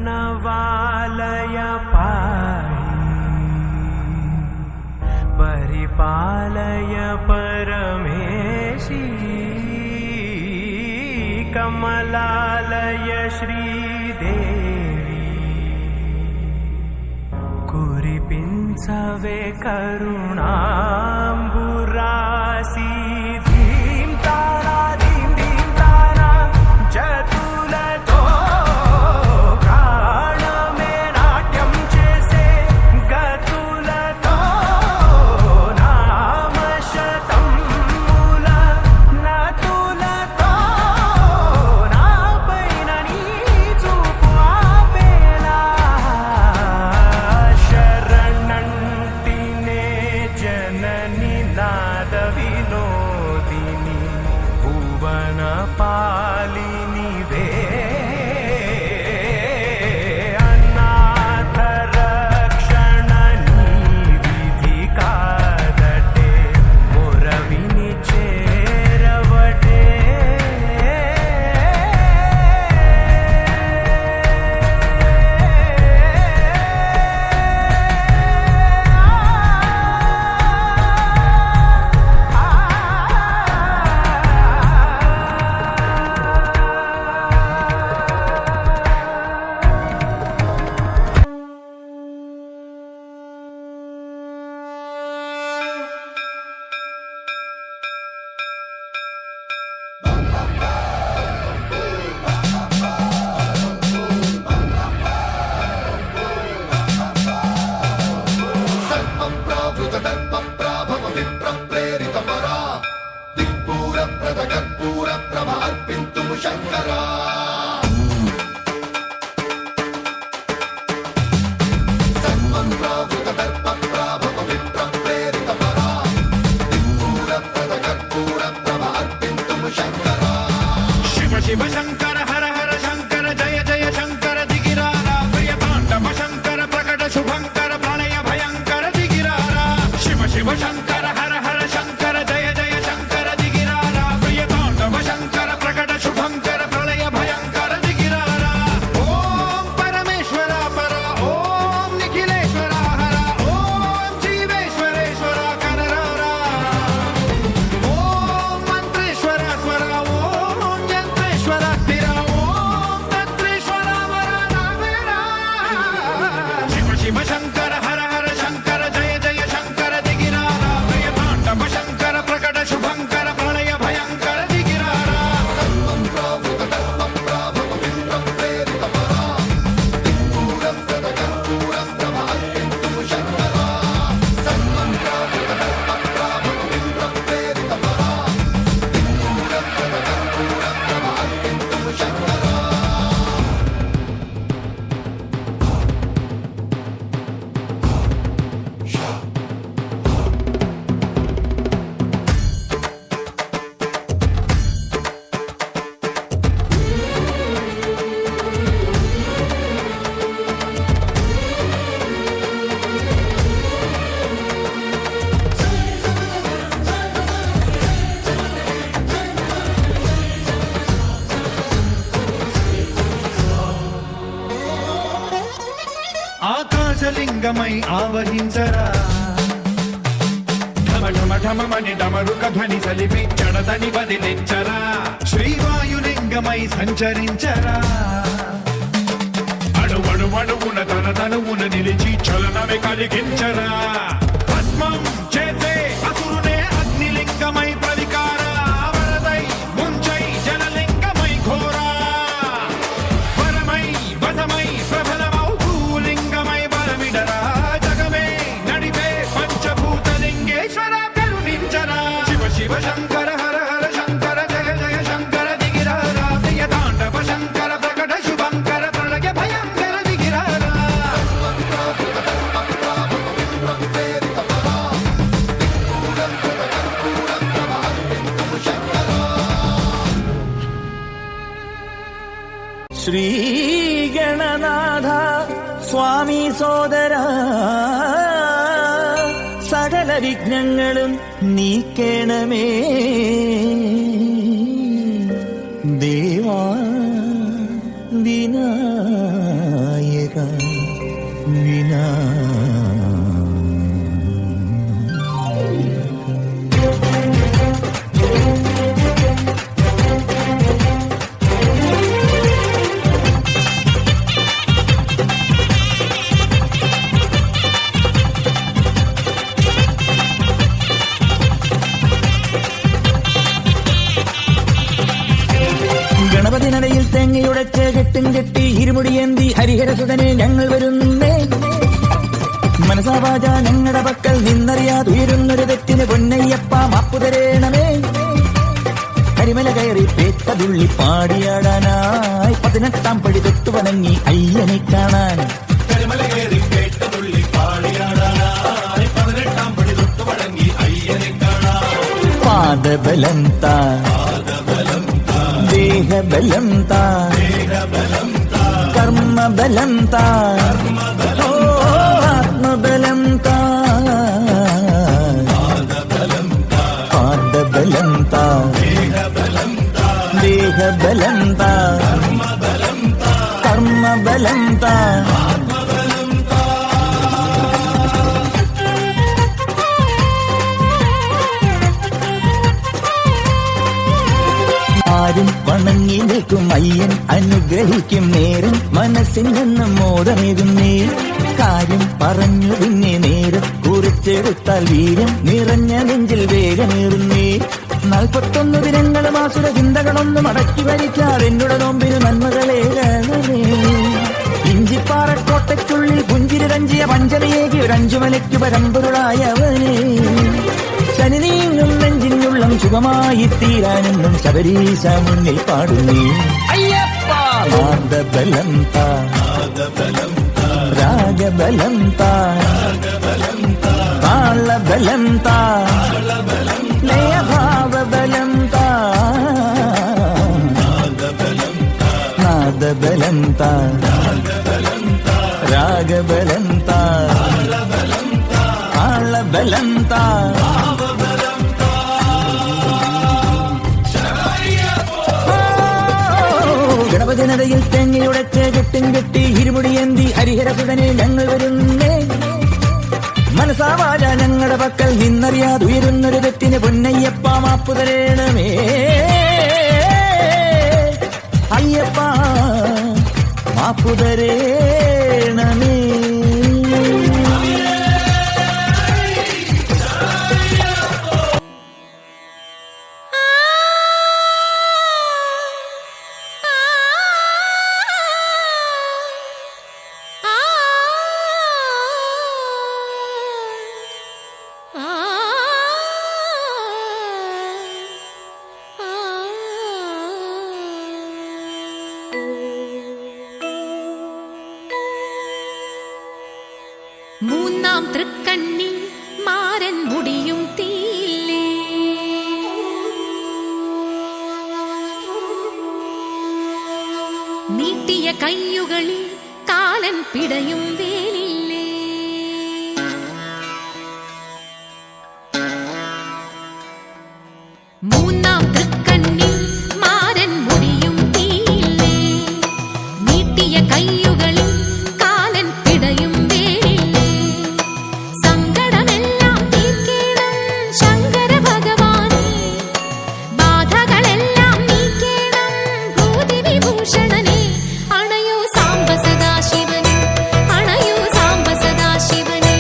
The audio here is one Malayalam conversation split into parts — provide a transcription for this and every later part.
प्रणवालय पाहि परिपालय परमेशी कमलालय श्रीदेवी कुरिपिंचवे करुणांबुरासी शिव शंकर हर हर शंकर जय जय शंकर दिगिरारा प्रियतांडव शंकर प्रकट शुभंकर प्रलय भयंकर दिगिरारा शिव शिव शंकर हर हर शंकर जय जय शंकर दिगिरारा प्रियतांडव शंकर प्रकट शुभंकर प्रलय भयंकर दिगिरारा ओम परमेश्वर पर ओम निखिलेश्वर हर ओम जीवेश्वरेश्वर कररारा ओम मंत्रेश्वर स्वर शिव शंकर हर हर शंकर जय जय शंकर दिगिरारा प्रियतांडव शंकर प्रकट शुभंकर प्रलय भयंकर दिगिरारा ఆకాశలింగమై ఆవహించరా ఢమ ఢమ ఢమమని డమరుక ధ్వని సలిపి జడదని వదిలించరా శ్రీవాయులింగమై సంచరించరా అణువణువున తన తనువున నిలిచి చలనమే కలిగించరా భస్మం చేసే అసురునే అగ్నిలింగమై ప్రవికార వరదై ముంచై జలలింగమై ఘోరా వరమై వసమై ప్రబలమౌ భూలింగమై బలమిడరా జగమే నడిపే పంచభూతలింగేశ్వర కరుణించరా శివ శివ శంకర హర హర శంకర జయ జయ శంకర దిగిరారా ప్రియతాండవ శంకర ప్రకట శుభంకర ప్రళయ భయంకర దిగిరారా శ్రీ గణనాథ സ്വാമി സോദര സകല വിഘ്നങ്ങളും നീക്കേണമേ ദേവാ വിനായക തേങ്ങയുടച്ച് കെട്ടും കെട്ടി ഇരുമുടിയേന്തി ഹരിഹരസുതനെ ഞങ്ങൾ വരുന്നേ. മനസാവാച ഞങ്ങളുടെ പക്കൽ നിന്നറിയാതുയരുന്നൊരു തെറ്റിന് പൊന്നയ്യപ്പ മാപ്പു തരേണമേ. കരിമല കയറി പേട്ടതുള്ളി പാടിയാടാനായി 18 പടി തൊട്ടു വണങ്ങി അയ്യനെ കാണാൻ. കരിമല കയറി പേട്ടതുള്ളി പാടിയാടാനായി 18 പടി തൊട്ടു വണങ്ങി അയ്യനെ കാണാൻ. പാദബലം താ ദേഹബലം താ കർമ്മബലം താ ആത്മബലം താ പാദബലം താ ദേഹബലം താ കർമ്മബലം താ. ആരും വണങ്ങി നിൽക്കും അയ്യൻ അനുഗ്രഹിക്കും നേരം മനസ്സിൽ നിന്നും മോദമേകുന്നേ. കാര്യം പറഞ്ഞു പിന്നെ നേരം കുറിച്ചെടുത്താൽ വീരം നിറഞ്ഞ നെഞ്ചിൽ വേഗമേറുന്നേ. 41 ദിനങ്ങളും ആസുര ചിന്തകളൊന്നും അടക്കി ഭരിക്കാതെ എന്നുടെ നോമ്പിന് നന്മകളേകണമേ. ഇഞ്ചിപ്പാറക്കോട്ടയ്ക്കുള്ളിൽ പുഞ്ചിരി രഞ്ജിയ പഞ്ചമിയേകി ഒരു 5 മലയ്ക്ക് പരമ്പൊരുളായവനെ. ശനി നീങ്ങും നെഞ്ചിനുള്ളം സുഖമായി തീരാനെന്നും ശബരീശ മുന്നിൽ പാടുന്നേ. അയ്യപ്പ പാദബലം താ രാഗബലം താ താളബലം താ ലയഭാവബലം താ നാദബലം താ രാഗബലം താ താളബലം താ. ഗണപജനതയിൽ തേങ്ങയുടച്ച് കെട്ടും കെട്ടി ഇരുമുടിയേന്തി ഹരിഹരസുതനെ ഞങ്ങൾ വരുന്നേ. മനസാവാച ഞങ്ങളുടെ പക്കൽ നിന്നറിയാതുയരുന്നൊരു തെറ്റിന് പൊന്നയ്യപ്പ മാപ്പു തരേണമേ. അയ്യപ്പ മാപ്പു തരേണമേ. മൂന്നാം തൃക്കണ്ണിൽ മാരൻ മുടിയും തീയില്ലേ. നീട്ടിയ കയ്യുകളിൽ കാലൻ പിടയും വേലില്ലേ. മൂന്നാം തൃക്കണ്ണിൽ മാരൻ മുടിയും തീയില്ലേ. നീട്ടിയ കയ്യുകളിൽ കാലൻ പിടയും വേലില്ലേ. സങ്കടമെല്ലാം തീർക്കേണം ശങ്കര ഭഗവാനേ. ബാധകളെല്ലാം നീക്കേണം ഭൂതി വിഭൂഷണനെ. അണയൂ സാംബ സദാശിവനെ, അണയൂ സാംബ സദാശിവനെ.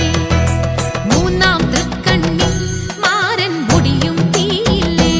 മൂന്നാം തൃക്കണ്ണിൽ മാരൻ മുടിയും തീയില്ലേ.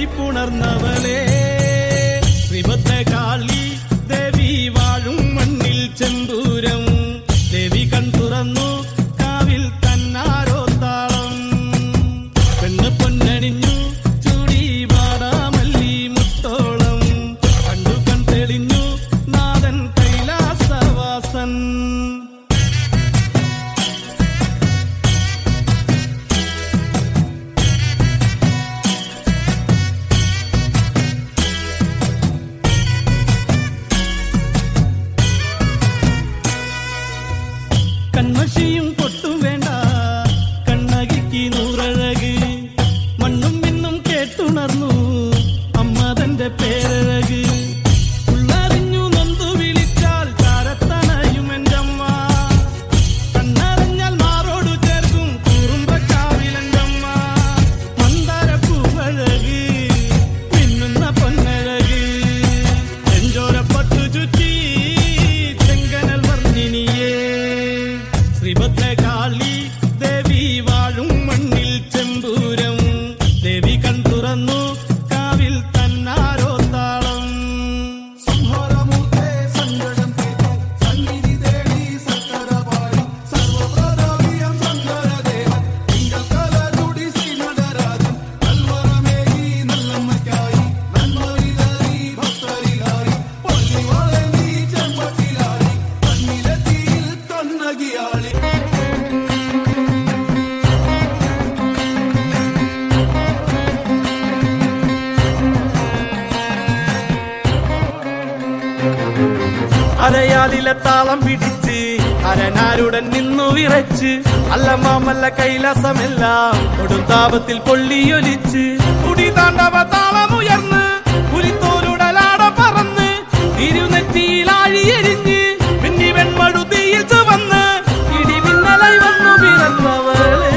വിളിപ്പുണർന്നവളെ ശ്രീഭദ്രകാളി ദേവി വാഴും മണ്ണിൽ ചെമ്പൂരം ദേവി കൺ തുറന്നു കാവിൽ തന്നാരോ താളം പെണ്ണ് പൊന്നണിഞ്ഞു ചൂടി വാടാമല്ലി മുത്തോളം കണ്ടു കൺ തെളിഞ്ഞു നാഥൻ കൈലാസവാസൻ കൺമഷിയും പൊട്ടും വേണ്ട കണ്ണകിക്ക് നൂറഴക് മണ്ണും മിന്നും കേട്ടുണർന്നു അമ്മ തന്റെ പേരഴക് ഉള്ളറിഞ്ഞു നൊന്തു വിളിച്ചാൽ താരത്തണയും എൻ്റെ അമ്മ കണ്ണറിഞ്ഞാൽ മാറോടു ചേർക്കും കുറുമ്പക്കാവിലെൻ്റെ അമ്മ മന്ദാരപ്പൂവഴക് മിന്നുന്ന പൊന്നഴക് ചെഞ്ചോരപ്പട്ടു ചുറ്റി ചെങ്കനൽ വർണ്ണിനിയേ ശ്രീഭദ്രകാളി ദേവി വാഴും മണ്ണിൽ ചെമ്പൂരം ദേവി കൺ തുറന്നു കാവിൽ തന്നാരോ താളം സംഹാരമൂർത്തേ സങ്കടം തീർത്തു സന്നിധി തേടി സക്കരപാടി സർവപ്രതാപിയം ശങ്കരദേവൻ തിങ്കക്കലരുടി ശ്രീനടരാജൻ കൽവറമേകി നല്ലമ്മയ്ക്കായി നന്മ വിതറി ഭക്തരിലായി പള്ളി വളഞ്ഞി ചെമ്പട്ടിലാടി കണ്ണിലെത്തിയിൽ കണ്ണകിയാളി അരയാലിലെ താളം പിടിച്ച് അരനാരുടൻ നിന്നു വിറച്ച് അല്ലമാമല്ല കൈലാസമെല്ലാം കൊടുത്താപത്തിൽ പൊള്ളിയൊലിച്ച് കുടി താണ്ടവ താളമുയർന്ന് പുലിത്തോലുടലാട പറന്ന് തിരുനെറ്റിയിലാഴിയെരിഞ്ഞ് പിന്നി വെൺമടുതിയിൽ ചുവന്ന് ഇടിമിന്നലായി വന്നു പിറന്നവളെ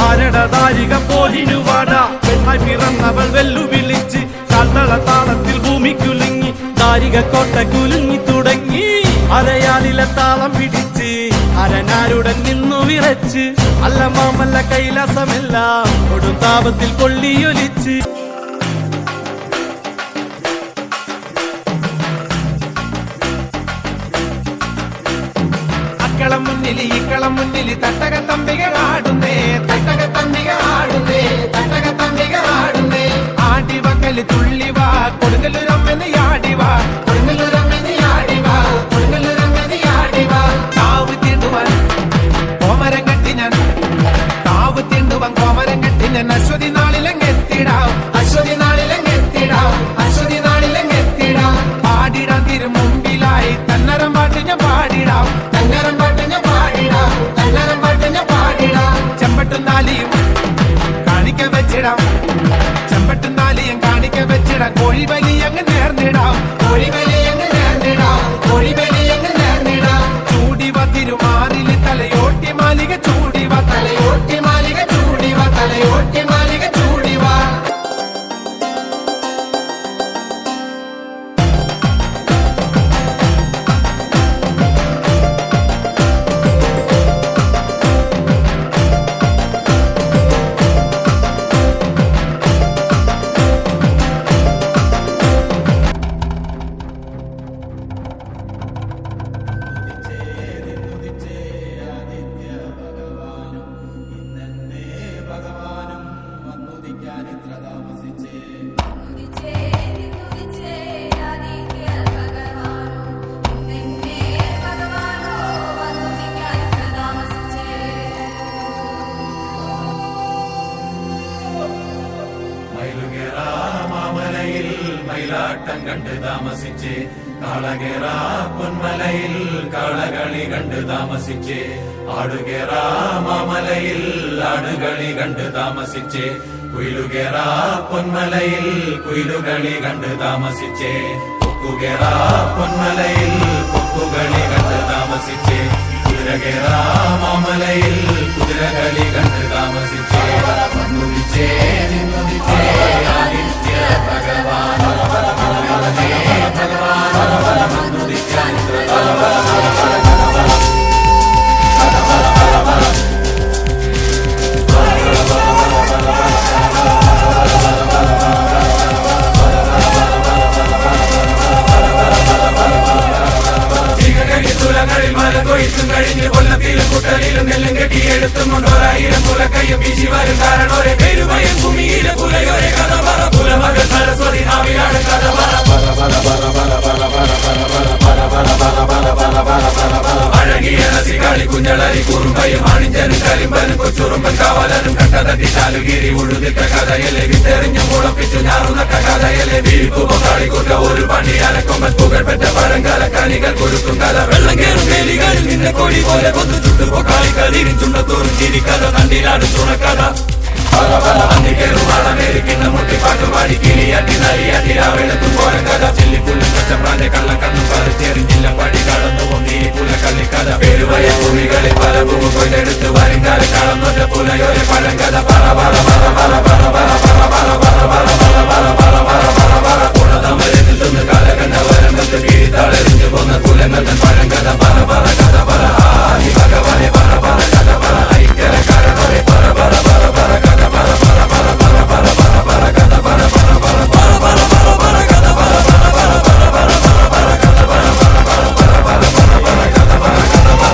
ആരടതാരിക പോലിനുവാട പെണ്ണായി പിറന്നവൾ വെല്ലുവിളിച്ച് കാൽത്തള താളത്തിൽ ഭൂമിക്കുലുങ്ങി ദാരിക കോട്ട കുലുങ്ങി തുടങ്ങി അരയാലിലെ താളം പിടിച്ച് അരനാരുടൻ നിന്നു വിറച്ച് അല്ലമാമല്ല കൈലാസമെല്ലാം കൊടുത്താപത്തിൽ പൊള്ളിയൊലിച്ച് അക്കളം മുന്നിൽ ഇക്കളം മുന്നിൽ തട്ടക തമ്പിക ആടുന്നേ തട്ടക തമ്പിക ആടുന്നേ തട്ടക തമ്പിക ആടുന്നേ ആടി വക്കല് തുള്ളിവാ കൊടുങ്ങല്ലൂരമ്മന് യാടിവാ കൊടുങ്ങല്ലൂരമ്മന് യാടിവാ കൊടുങ്ങല്ലൂരമ്മന് യാടിവാ കാവ് തീണ്ടുവാൻ കോമരം കെട്ടി ഞാൻ കാവ് തീണ്ടുവാൻ കോമരം കെട്ടി ഞാൻ അശ്വതി നാളിലെങ്ങെത്തിടാം അശ്വതി നാളിലെങ്ങെത്തിടാം അശ്വതി നാളിലെങ്ങെത്തിടാം പാടിടാൻ തിരു മുമ്പിലായി തന്നരം പാട്ട് ഞാൻ പാടിടാം തന്നരം പാട്ട് ഞാൻ പാടിടാം തന്നരം പാട്ട് ഞാൻ പാടിടാം ചെമ്പട്ടും നാലിയും കാണിക്ക വെച്ചിടാം ചെമ്പട്ടും നാലിയും കാണിക്ക വെച്ചിടാം കോഴിബലി അങ്ങ് നേർന്നിടാം കോഴിബലി അങ്ങ് നേർന്നിടാം കോഴിബലി അങ്ങ് നേർന്നിടാം ചൂടിവ തിരുമാറിൽ തലയോട്ടി മാലിക ചൂടിവ തലയോട്ടി മാലിക ചൂടിവ തലയോട്ടി മാലിക ചൂടിവ മയിലാട്ടം കണ്ട് താമസിച്ച് കാളകേറ പൊന്മലയിൽ കാളകളി കണ്ട് താമസിച്ച് ആടുകേറ മാമലയിൽ ആടുകളി കണ്ട് താമസിച്ച് കുയിലുകേറ പൊന്മലയിൽ കുയിലുകളി കണ്ട് താമസിച്ച് കൊക്കുകേറ പൊന്മലയിൽ കൊക്കുകളി കണ്ട് താമസിച്ച് കുതിരകേറ മാമലയിൽ കുതിരകളി കണ്ട് താമസിച്ച് വന്നുദിച്ചേ നിന്നുദിച്ചേ ആദിത്യ ഭഗവാൻ ഭഗവാൻ കരിമ്പനും കൊച്ചുറുമ്പൻ കാവലനും കട്ടതട്ടി ശാലുഗിരി ഉഴുതിട്ട കഥയലെ വിട്ടെറിഞ്ഞു മുളപ്പിച്ചു ഞാറുന്ന കഥയലെ വീഴ്ത്തു പൊക്കാളിക്കുട്ട ഒരു പണി അനക്കൊമ്പൻ പുകൾപ്പെട്ട പഴങ്കാല കണികൾ കൊടുക്കും കഥ വെള്ളം കേറും വേലികളിൽ നിന്നെ കൊടി പോലെ കൊന്നു ചുട്ടു പൊക്കാളി കതിരിൻ ചുണ്ടത്തോറും ചിരിക്കഥ തണ്ടിലാണ് ചുണക്കഥ അന്നിക്കേറും വളമേരിക്കുന്ന മുട്ടിപ്പാട്ടുപാടി കിളിയാട്ടി നരിയാട്ടി രാവെളുത്തും പോരം കഥ ചെല്ലിപ്പുല്ലും കച്ചപ്രാന്റെ കള്ളക്കണ്ണും പറിച്ചെറിഞ്ഞില്ല പടി കടന്നു നീ പുല കള്ളിക്കഥ പേരുവയ ഭൂമികളിൽ പല ഭൂമി കൊയ്തെടുത്ത് വരുംകാല കളം നൊറ്റ പുലയോരെ പഴങ്കഥ പറ പറ പറ പറ പറ പറ പറ പറ പറ പറ പറ പറ പറ പറ പറ പറ പുണതമരിൽ നിന്ന് കാലകണ്ട വരമ്പത്ത് കീഴ്ത്താളെറിഞ്ഞു പോന്ന പുലങ്ങൾ തൻ പഴങ്കഥ പറ പറ കഥ പറ ആദി ഭഗവാനെ പറ പറ കഥ പറ ഐക്യര കാരണവരെ പറ പറ പറ പറ കഥ പറ പറ പറ പറ പറ പറ പറ കഥ പറ പറ പറ പറ പറ പറ പറ കഥ പറ പറ പറ പറ പറ പറ കഥ പറ പറ പറ പറ പറ പറ കഥ പറ കഥ പറ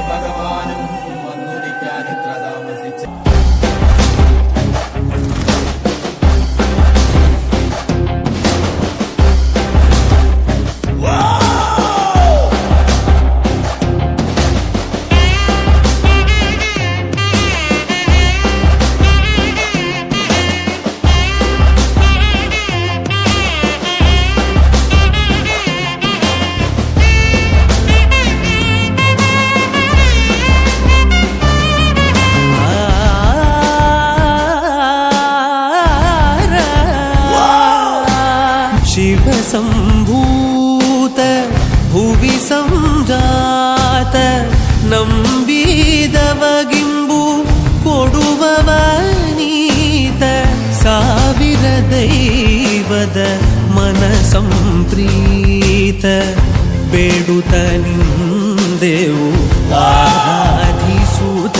ഭഗവാനും വന്നുദിക്കാൻ ഇത്ര താമസിച്ച शिवसम्भूत भुवि संजात ನಂಬಿದವಗಿಂಬು ಕೊಡುವವನೀತ ಸಾವಿರ ದೈವದ ಮನ ಸಂಪ್ರೀತ ಬೇಡುತ್ತ ನಿಂದೆವು ಆರಾಧಿಸುತ್ತ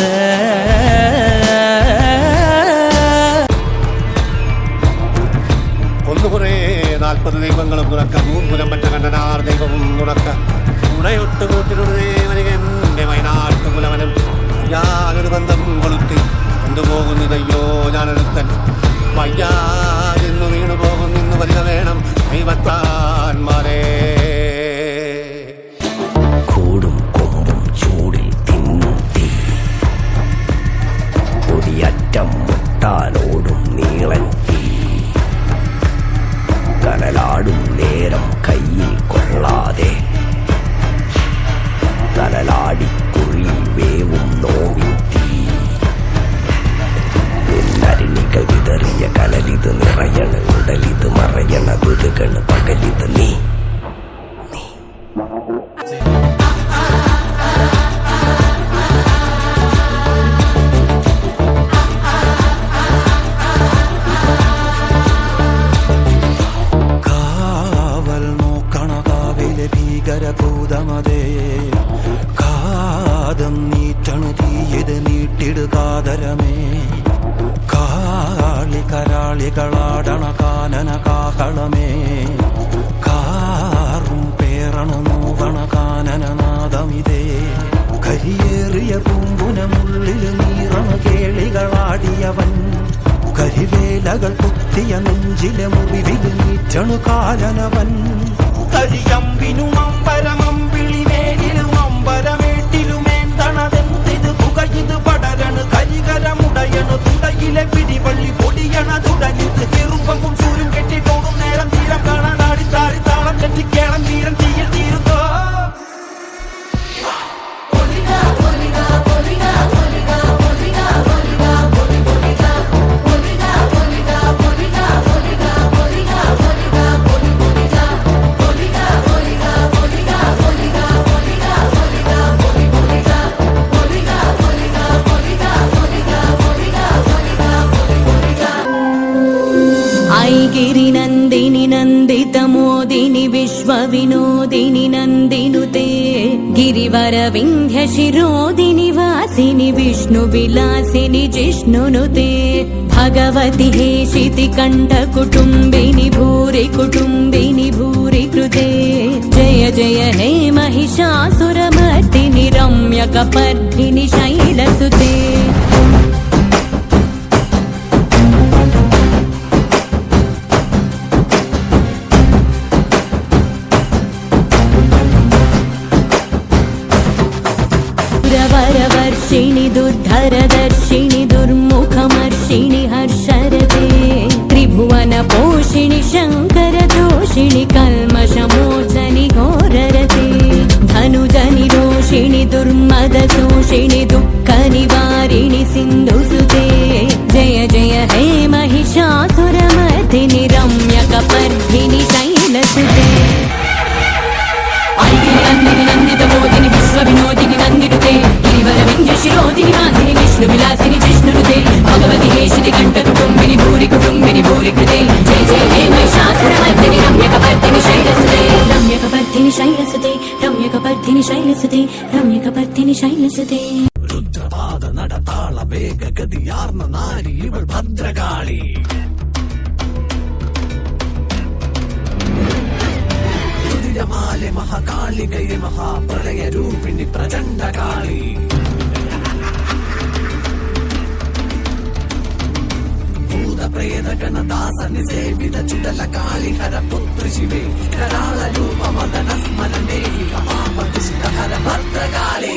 ഒന്നുകുറേ 40 ദൈവങ്ങളും തുണക്ക മൂന്നുലം പറ്റ കണ്ടനാർ ദൈവവും തുണക്ക തുണയൊട്ട് കൂട്ടിനൊരു ദേവനികന്റെ വയനാട്ടുകുലവനും ഞാനൊരു ബന്ധം കൊളുത്തി കൊണ്ടുപോകുന്നതയ്യോ ഞാനൊരുത്തൻ വയ്യാതെന്നു വീണു പോകുന്നു വരിക വേണം ദൈവത്താന്മാരെ കൂടും കൊമ്പും ചൂടിൽ തിന്നും തീ ഒടിയറ്റം മുട്ടാലോടും നീളൻ തീ കനലാടും നേരം കയ്യിൽ കൊള്ളാതെ കനലാടിക്കുഴി വേവും നോവിൻ തീ നിന്നരിണികൾ വിതറിയ കനലിത് നിറയണ ഉടലിത് മറയണ ഗുരുകണ് പകലിത് നീ ഭീകരഭൂതമതേ കാതം നീറ്റണു തീയത് നീട്ടിടുകാതരമേ കാളി കരാളികളാടണ കാനന കാഹളമേ കാറും പേറണു നോവണ കാനനനാദമിതേ കരിയേറിയ പൂമ്പുനമുള്ളിൽ നീറണ കേളികളാടിയവൻ കരിവേലകൾ കുത്തിയ നെഞ്ചിലെ മുറിവിൽ നീറ്റണു കാലനവൻ കരിയമ്പിനും അമ്പരമമ്പിളിമേലിലും അമ്പരമേട്ടിലുമേന്തണതെന്തിത് പുകയിത് പടരണു കരികരമുടയണു തുടയിലെ പിടിവള്ളി പൊടിയണ തുടങ്ങിത് ചെറുപ്പവും ചൂരും കെട്ടിട്ടോടും നേരം തീരം കാണാൻ ആടിത്താടി താളം കെട്ടിക്കേളം തീരം തീയിൽ തീരുന്നോ गिरिनन्दिनि नन्दितमोदिनि विश्वविनोदिनि नन्दिनुते गिरिवरविन्ध्यशिरोदिनि वासिनि विष्णुविलासिनि जिष्णुनुते भगवति हेशिति कण्ठकुटुम्बिनि भूरि कुटुम्बिनि भूरि कृते जय जय हे महिषासुरमर्दिनि रम्यकपर्दिनि शैलसुते विश्वविनोदिनि नन्दिनुते गिरिवरविन्ध्यशिरोदिनि वासिनि विष्णुविलासिनि जिष्णुनुते भगवति हेशिति कण्ठकुटुम्बिनि भूरि कुटुम्बिनि भूरि कृते जय जय हे महिषासुरमर्दिनि रम्यकपर्दिनि शैलसुते रम्यकपर्दिनि शैलसुते रम्यकपर्दिनि शैलसुते रम्यकपर्दिनि शैलसुते രുദ്രപാദ നടതാള വേഗഗതിയാർന്ന നാരി ഇവൾ ഭദ്രകാളി രുതിരമാലെ മഹാകാളികയെ മഹാപ്രളയ രൂപിണി പ്രചണ്ഡകാളി ഭൂതപ്രേതഗണദാസനി സേവിത ചുടല കാളി ഹരപുത്രി ശിവേ കരാള രൂപ മദന സ്മരണേ ഹര ഭദ്രകാളി